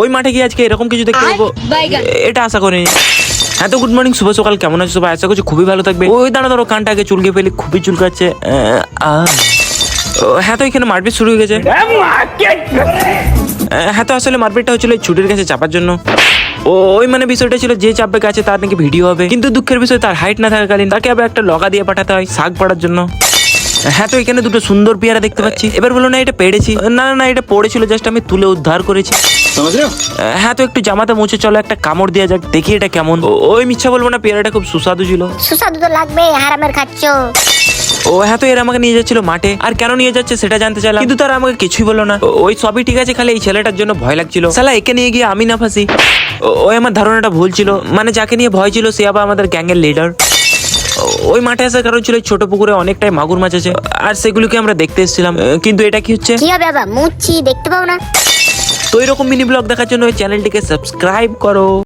ওই মাঠে গিয়ে আজকে এরকম কিছু দেখতে পাবো এটা আশা করিনি। হ্যাঁ তো গুড মর্নিং, শুভ সকাল, কেমন আছো সবাই? আশা করছি খুবই ভালো থাকবে। ওই দাঁড়া ধরো, কানটা আগে চুলকে ফেলি, খুবই চুলকাচ্ছে। হ্যাঁ তো এখানে মারপিট শুরু হয়ে গেছে। হ্যাঁ তো আসলে মারপিটটা হচ্ছিল ছুটির কাছে চাপার জন্য। ওই মানে বিষয়টা ছিল যে চাপবে গাছে তার নাকি ভিডিও হবে, কিন্তু দুঃখের বিষয় তার হাইট না থাকাকালীন তাকে আবার একটা লগা দিয়ে পাঠাতে হয় শাক পাড়ার জন্য। হ্যাঁ তো এখানে দুটো সুন্দর পেয়ারা দেখতে পাচ্ছি। এবার বলো না এটা পেড়েছি, না না এটা পড়েছিল, জাস্ট আমি তুলে উদ্ধার করেছি। হ্যাঁ তো একটু জামাতে মুছে চলো একটা কামড় দেওয়া যাক, দেখি এটা কেমন। ওই মিথ্যা বলবো না, পেয়ারাটা খুব সুস্বাদু ছিল। সুস্বাদু তো লাগবে, হারামের খাচ্ছো। হ্যাঁ তো এরা আমাকে নিয়ে যাচ্ছিল মাঠে, আর কেন নিয়ে যাচ্ছে সেটা জানতে চাইলাম, কিন্তু তারা আমাকে কিছুই বললো না। ওই সবই ঠিক আছে, খালি এই ছেলেটার জন্য ভয় লাগছিল, শালা একে নিয়ে গিয়ে আমি না ফাঁসি। ওই আমার ধারণাটা ভুল ছিল, মানে যাকে নিয়ে ভয় ছিল সে আবার আমাদের গ্যাংয়ের লিডার। ওই মাঠে আসার কারণ ছিল ছোট পুকুরে অনেকটাই মাগুর মাছ আছে, আর সেগুলোকে আমরা দেখতে এসেছিলাম। কিন্তু এটা কি হচ্ছে? কি হবে বাবা, মুচ্ছি দেখতে পাও না? তো এরকম মিনি ব্লগ দেখার জন্য ওই চ্যানেলটিকে সাবস্ক্রাইব করো।